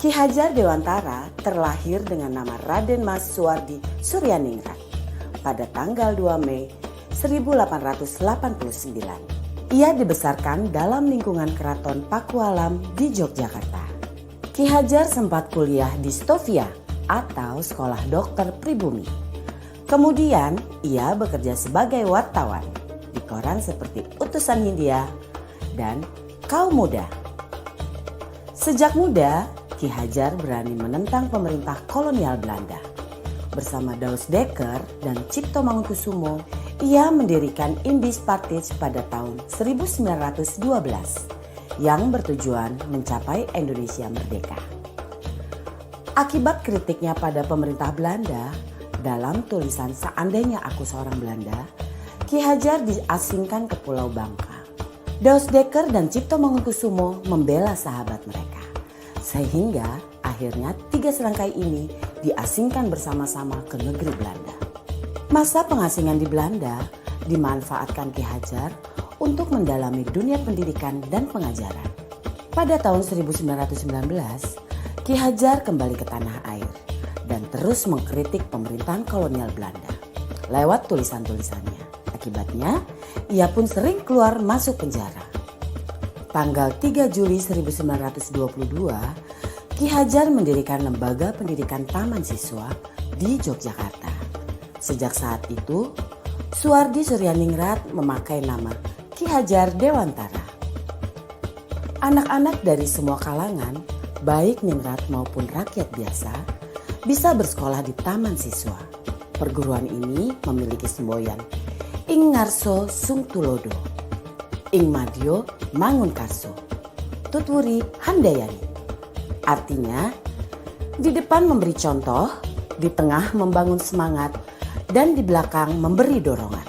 Ki Hajar Dewantara terlahir dengan nama Raden Mas Suwardi Suryaningrat pada tanggal 2 Mei 1889. Ia dibesarkan dalam lingkungan Keraton Pakualam di Yogyakarta. Ki Hajar sempat kuliah di Stovia atau Sekolah Dokter Pribumi. Kemudian ia bekerja sebagai wartawan di koran seperti Utusan Hindia dan Kaum Muda. Sejak muda, Ki Hajar berani menentang pemerintah kolonial Belanda. Bersama Daus Dekker dan Cipto Mangunkusumo, ia mendirikan Indische Partij pada tahun 1912 yang bertujuan mencapai Indonesia merdeka. Akibat kritiknya pada pemerintah Belanda, dalam tulisan Seandainya Aku Seorang Belanda, Ki Hajar diasingkan ke Pulau Bangka. Daus Dekker dan Cipto Mangunkusumo membela sahabat mereka. Sehingga akhirnya 3 serangkai ini diasingkan bersama-sama ke negeri Belanda. Masa pengasingan di Belanda dimanfaatkan Ki Hajar untuk mendalami dunia pendidikan dan pengajaran. Pada tahun 1919, Ki Hajar kembali ke tanah air dan terus mengkritik pemerintahan kolonial Belanda lewat tulisan-tulisannya. Akibatnya, ia pun sering keluar masuk penjara. Tanggal 3 Juli 1922, Ki Hajar mendirikan lembaga pendidikan taman siswa di Yogyakarta. Sejak saat itu, Suwardi Suryaningrat memakai nama Ki Hajar Dewantara. Anak-anak dari semua kalangan, baik ningrat maupun rakyat biasa, bisa bersekolah di taman siswa. Perguruan ini memiliki semboyan Ing Ngarso Sung Tulodo, Ing Madyo Mangunkarso, Tutwuri Handayani. Artinya, di depan memberi contoh, di tengah membangun semangat, dan di belakang memberi dorongan.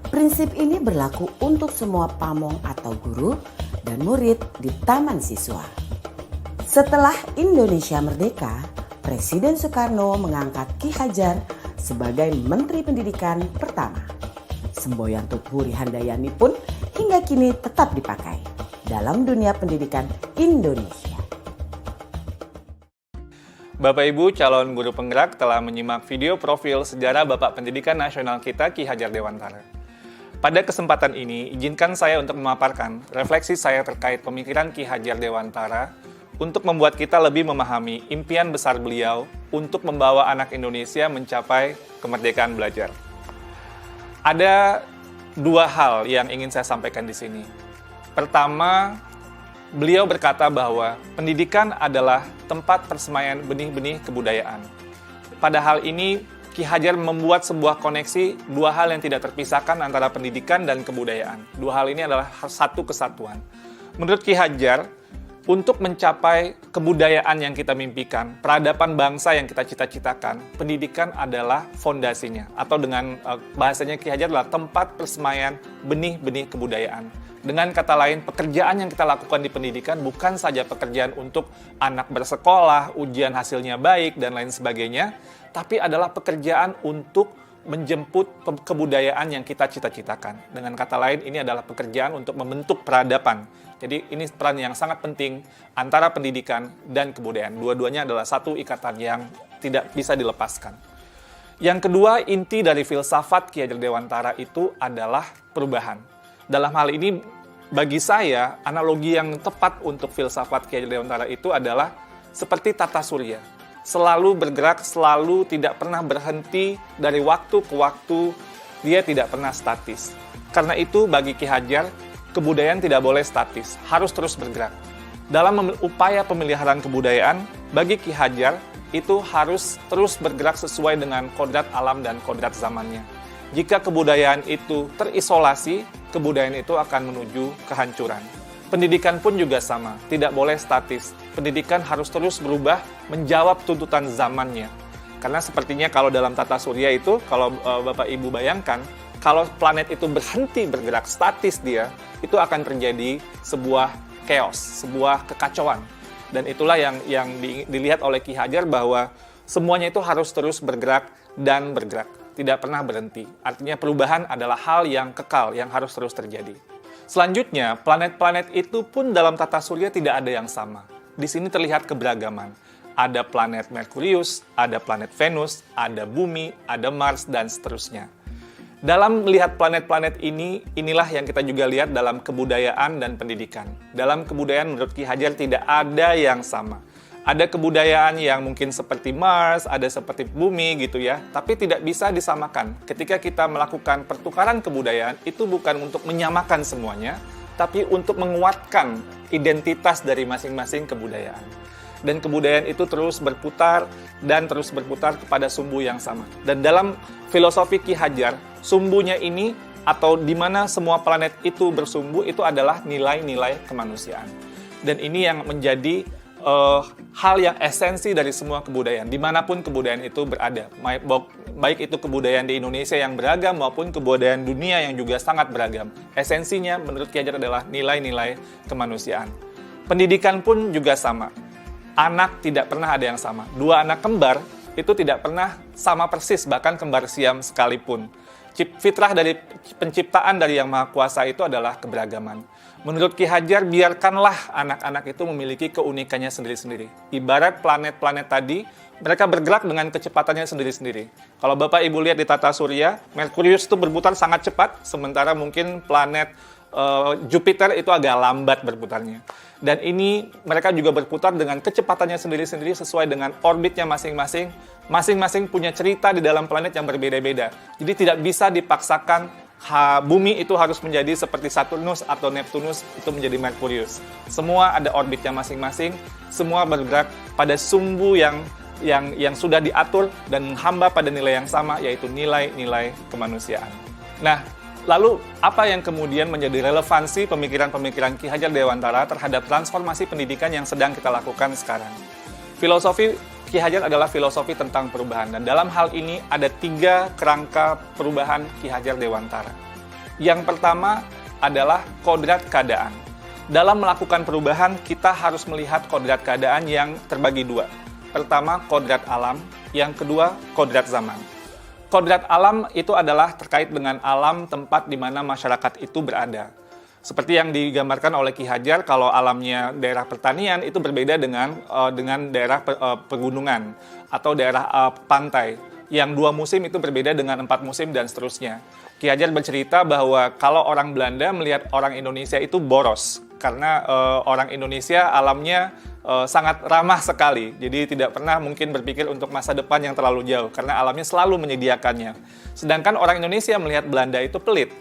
Prinsip ini berlaku untuk semua pamong atau guru dan murid di taman siswa. Setelah Indonesia merdeka, Presiden Soekarno mengangkat Ki Hajar sebagai Menteri Pendidikan pertama. Semboyan Tutwuri Handayani pun hingga kini tetap dipakai dalam dunia pendidikan Indonesia. Bapak Ibu calon guru penggerak telah menyimak video profil sejarah Bapak Pendidikan Nasional kita Ki Hajar Dewantara. Pada kesempatan ini, izinkan saya untuk memaparkan refleksi saya terkait pemikiran Ki Hajar Dewantara untuk membuat kita lebih memahami impian besar beliau untuk membawa anak Indonesia mencapai kemerdekaan belajar. Ada 2 hal yang ingin saya sampaikan di sini. Pertama, beliau berkata bahwa pendidikan adalah tempat persemaian benih-benih kebudayaan. Pada hal ini, Ki Hajar membuat sebuah koneksi 2 hal yang tidak terpisahkan antara pendidikan dan kebudayaan. 2 hal ini adalah satu kesatuan. Menurut Ki Hajar, untuk mencapai kebudayaan yang kita mimpikan, peradaban bangsa yang kita cita-citakan, pendidikan adalah fondasinya. Atau dengan bahasanya Ki Hajar adalah tempat persemaian benih-benih kebudayaan. Dengan kata lain, pekerjaan yang kita lakukan di pendidikan bukan saja pekerjaan untuk anak bersekolah, ujian hasilnya baik, dan lain sebagainya, tapi adalah pekerjaan untuk menjemput kebudayaan yang kita cita-citakan. Dengan kata lain, ini adalah pekerjaan untuk membentuk peradaban. Jadi ini peran yang sangat penting antara pendidikan dan kebudayaan. Dua-duanya adalah satu ikatan yang tidak bisa dilepaskan. Yang kedua, inti dari filsafat Ki Hajar Dewantara itu adalah perubahan. Dalam hal ini, bagi saya, analogi yang tepat untuk filsafat Ki Hajar Dewantara itu adalah seperti tata surya. Selalu bergerak, selalu tidak pernah berhenti dari waktu ke waktu, dia tidak pernah statis. Karena itu, bagi Ki Hajar, kebudayaan tidak boleh statis, harus terus bergerak. Dalam upaya pemeliharaan kebudayaan, bagi Ki Hajar, itu harus terus bergerak sesuai dengan kodrat alam dan kodrat zamannya. Jika kebudayaan itu terisolasi, kebudayaan itu akan menuju kehancuran. Pendidikan pun juga sama, tidak boleh statis. Pendidikan harus terus berubah, menjawab tuntutan zamannya. Karena sepertinya kalau dalam tata surya itu, kalau Bapak Ibu bayangkan, kalau planet itu berhenti bergerak statis dia, itu akan terjadi sebuah chaos, sebuah kekacauan. Dan itulah yang dilihat oleh Ki Hajar bahwa semuanya itu harus terus bergerak dan bergerak, tidak pernah berhenti. Artinya perubahan adalah hal yang kekal, yang harus terus terjadi. Selanjutnya, planet-planet itu pun dalam tata surya tidak ada yang sama. di sini terlihat keberagaman. Ada planet Merkurius, ada planet Venus, ada Bumi, ada Mars, dan seterusnya. Dalam melihat planet-planet ini, inilah yang kita juga lihat dalam kebudayaan dan pendidikan. Dalam kebudayaan menurut Ki Hajar tidak ada yang sama. Ada kebudayaan yang mungkin seperti Mars, ada seperti Bumi gitu ya, tapi tidak bisa disamakan. Ketika kita melakukan pertukaran kebudayaan, itu bukan untuk menyamakan semuanya, tapi untuk menguatkan identitas dari masing-masing kebudayaan. Dan kebudayaan itu terus berputar dan terus berputar kepada sumbu yang sama. Dan dalam filosofi Ki Hajar, sumbunya ini atau di mana semua planet itu bersumbu itu adalah nilai-nilai kemanusiaan. Dan ini yang menjadi hal yang esensi dari semua kebudayaan, dimanapun kebudayaan itu berada. Baik itu kebudayaan di Indonesia yang beragam maupun kebudayaan dunia yang juga sangat beragam. Esensinya menurut Ki Hajar adalah nilai-nilai kemanusiaan. Pendidikan pun juga sama. Anak tidak pernah ada yang sama. Dua anak kembar itu tidak pernah sama persis, bahkan kembar siam sekalipun. Fitrah dari penciptaan dari Yang Maha Kuasa itu adalah keberagaman. Menurut Ki Hajar, biarkanlah anak-anak itu memiliki keunikannya sendiri-sendiri. Ibarat planet-planet tadi, mereka bergerak dengan kecepatannya sendiri-sendiri. Kalau Bapak Ibu lihat di tata surya, Merkurius itu berputar sangat cepat, sementara mungkin planet Jupiter itu agak lambat berputarnya. Dan ini mereka juga berputar dengan kecepatannya sendiri-sendiri sesuai dengan orbitnya masing-masing. Masing-masing punya cerita di dalam planet yang berbeda-beda. Jadi tidak bisa dipaksakan Bumi itu harus menjadi seperti Saturnus atau Neptunus itu menjadi Merkurius. Semua ada orbitnya masing-masing, semua bergerak pada sumbu yang sudah diatur dan menghamba pada nilai yang sama, yaitu nilai-nilai kemanusiaan. Nah, lalu apa yang kemudian menjadi relevansi pemikiran-pemikiran Ki Hajar Dewantara terhadap transformasi pendidikan yang sedang kita lakukan sekarang? Filosofi Ki Hajar adalah filosofi tentang perubahan, dan dalam hal ini ada 3 kerangka perubahan Ki Hajar Dewantara. Yang pertama adalah kodrat keadaan. Dalam melakukan perubahan, kita harus melihat kodrat keadaan yang terbagi 2. Pertama, kodrat alam, yang kedua, kodrat zaman. Kodrat alam itu adalah terkait dengan alam tempat di mana masyarakat itu berada. Seperti yang digambarkan oleh Ki Hajar, kalau alamnya daerah pertanian itu berbeda dengan daerah pegunungan atau daerah pantai. Yang 2 musim itu berbeda dengan 4 musim dan seterusnya. Ki Hajar bercerita bahwa kalau orang Belanda melihat orang Indonesia itu boros, karena orang Indonesia alamnya sangat ramah sekali. Jadi tidak pernah mungkin berpikir untuk masa depan yang terlalu jauh, karena alamnya selalu menyediakannya. Sedangkan orang Indonesia melihat Belanda itu pelit.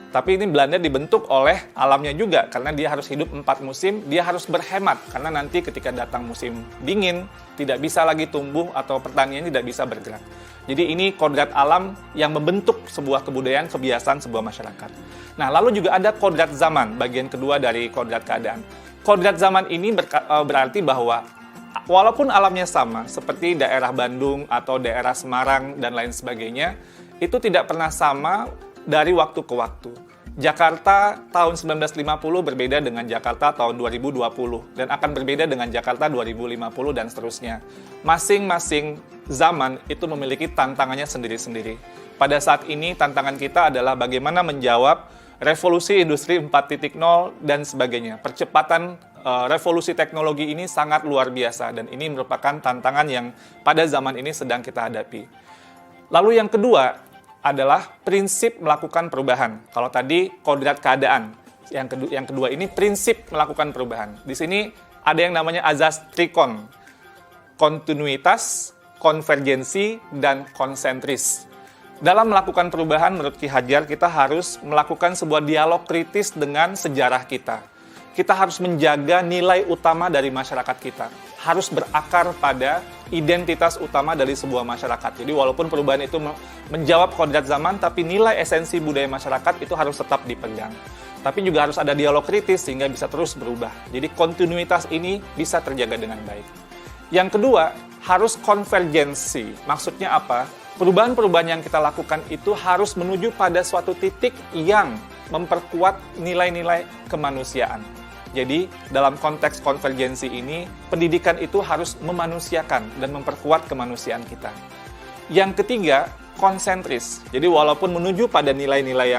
Tapi ini Belanda dibentuk oleh alamnya juga, karena dia harus hidup 4 musim, dia harus berhemat, karena nanti ketika datang musim dingin, tidak bisa lagi tumbuh atau pertanian tidak bisa bergerak. Jadi ini kodrat alam yang membentuk sebuah kebudayaan, kebiasaan sebuah masyarakat. Nah, lalu juga ada kodrat zaman, bagian kedua dari kodrat keadaan. Kodrat zaman ini berarti bahwa walaupun alamnya sama, seperti daerah Bandung atau daerah Semarang dan lain sebagainya, itu tidak pernah sama dari waktu ke waktu. Jakarta tahun 1950 berbeda dengan Jakarta tahun 2020 dan akan berbeda dengan Jakarta 2050 dan seterusnya. Masing-masing zaman itu memiliki tantangannya sendiri-sendiri. Pada saat ini tantangan kita adalah bagaimana menjawab revolusi industri 4.0 dan sebagainya. Percepatan revolusi teknologi ini sangat luar biasa dan ini merupakan tantangan yang pada zaman ini sedang kita hadapi. Lalu yang kedua adalah prinsip melakukan perubahan. Kalau tadi kodrat keadaan, yang kedua ini prinsip melakukan perubahan. Di sini ada yang namanya azas trikon, kontinuitas, konvergensi, dan konsentris. Dalam melakukan perubahan menurut Ki Hajar, kita harus melakukan sebuah dialog kritis dengan sejarah kita. Kita harus menjaga nilai utama dari masyarakat kita. Harus berakar pada identitas utama dari sebuah masyarakat. Jadi walaupun perubahan itu menjawab kodrat zaman, tapi nilai esensi budaya masyarakat itu harus tetap dipegang. Tapi juga harus ada dialog kritis sehingga bisa terus berubah. Jadi kontinuitas ini bisa terjaga dengan baik. Yang kedua, harus konvergensi. Maksudnya apa? Perubahan-perubahan yang kita lakukan itu harus menuju pada suatu titik yang memperkuat nilai-nilai kemanusiaan. Jadi, dalam konteks konvergensi ini, pendidikan itu harus memanusiakan dan memperkuat kemanusiaan kita. Yang ketiga, konsentris. Jadi walaupun menuju pada nilai-nilai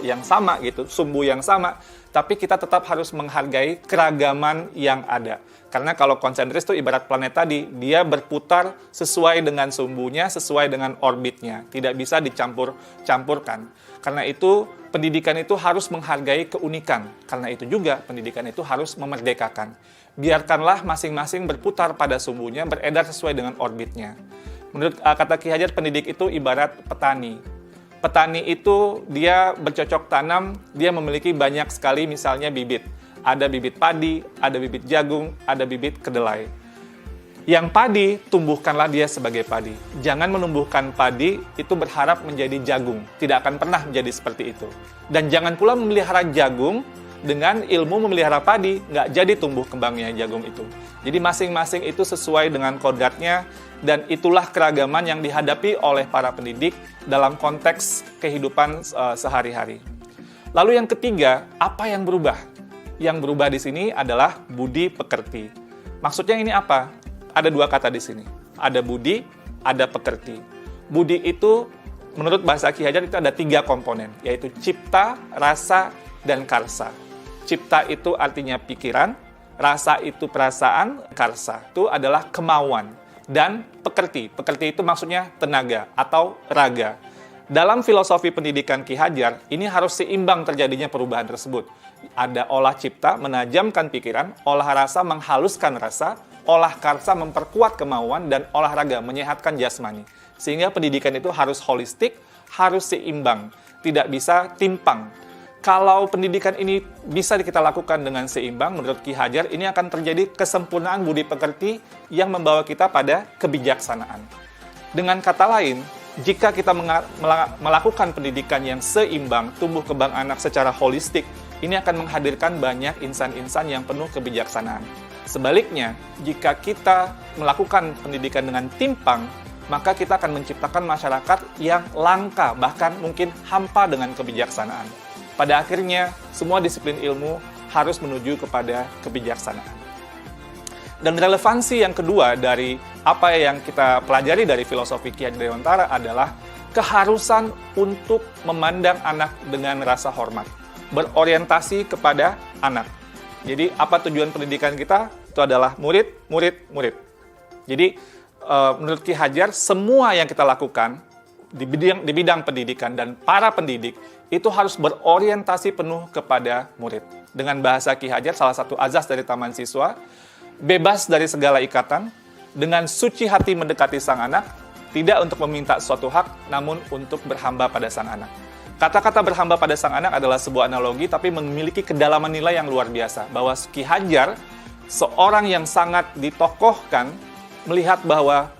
yang sama gitu, sumbu yang sama, tapi kita tetap harus menghargai keragaman yang ada. Karena kalau konsentris itu ibarat planet tadi, dia berputar sesuai dengan sumbunya, sesuai dengan orbitnya, tidak bisa dicampur-campurkan. Karena itu pendidikan itu harus menghargai keunikan. Karena itu juga pendidikan itu harus memerdekakan. Biarkanlah masing-masing berputar pada sumbunya, beredar sesuai dengan orbitnya. Menurut kata Ki Hajar, pendidik itu ibarat petani. Petani itu dia bercocok tanam, dia memiliki banyak sekali misalnya bibit. Ada bibit padi, ada bibit jagung, ada bibit kedelai. Yang padi, tumbuhkanlah dia sebagai padi. Jangan menumbuhkan padi itu berharap menjadi jagung. Tidak akan pernah menjadi seperti itu. Dan jangan pula memelihara jagung dengan ilmu memelihara padi, nggak jadi tumbuh kembangnya jagung itu. Jadi masing-masing itu sesuai dengan kodratnya, dan itulah keragaman yang dihadapi oleh para pendidik dalam konteks kehidupan sehari-hari. Lalu yang ketiga, apa yang berubah? Yang berubah di sini adalah budi pekerti. Maksudnya ini apa? Ada dua kata di sini. Ada budi, ada pekerti. Budi itu, menurut bahasa Ki Hajar, itu ada 3 komponen, yaitu cipta, rasa, dan karsa. Cipta itu artinya pikiran, rasa itu perasaan, karsa itu adalah kemauan, dan pekerti. Pekerti itu maksudnya tenaga atau raga. Dalam filosofi pendidikan Ki Hajar, ini harus seimbang terjadinya perubahan tersebut. Ada olah cipta, menajamkan pikiran, olah rasa, menghaluskan rasa, olah karsa, memperkuat kemauan, dan olahraga, menyehatkan jasmani. Sehingga pendidikan itu harus holistik, harus seimbang, tidak bisa timpang. Kalau pendidikan ini bisa kita lakukan dengan seimbang, menurut Ki Hajar, ini akan terjadi kesempurnaan budi pekerti yang membawa kita pada kebijaksanaan. Dengan kata lain, jika kita melakukan pendidikan yang seimbang, tumbuh kembang anak secara holistik, ini akan menghadirkan banyak insan-insan yang penuh kebijaksanaan. Sebaliknya, jika kita melakukan pendidikan dengan timpang, maka kita akan menciptakan masyarakat yang langka, bahkan mungkin hampa dengan kebijaksanaan. Pada akhirnya, semua disiplin ilmu harus menuju kepada kebijaksanaan. Dan relevansi yang kedua dari apa yang kita pelajari dari filosofi Ki Hajar Dewantara adalah keharusan untuk memandang anak dengan rasa hormat, berorientasi kepada anak. Jadi, apa tujuan pendidikan kita? Itu adalah murid, murid, murid. Jadi, menurut Ki Hajar, semua yang kita lakukan di bidang pendidikan dan para pendidik itu harus berorientasi penuh kepada murid. Dengan bahasa Ki Hajar, salah satu azas dari Taman Siswa, bebas dari segala ikatan, dengan suci hati mendekati sang anak, tidak untuk meminta suatu hak, namun untuk berhamba pada sang anak. Kata-kata berhamba pada sang anak adalah sebuah analogi, tapi memiliki kedalaman nilai yang luar biasa. Bahwa Ki Hajar, seorang yang sangat ditokohkan, melihat bahwa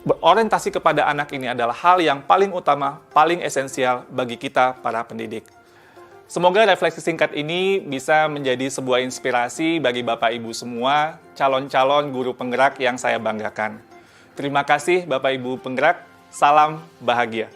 berorientasi kepada anak ini adalah hal yang paling utama, paling esensial bagi kita para pendidik. Semoga refleksi singkat ini bisa menjadi sebuah inspirasi bagi Bapak Ibu semua, calon-calon guru penggerak yang saya banggakan. Terima kasih Bapak Ibu penggerak, salam bahagia.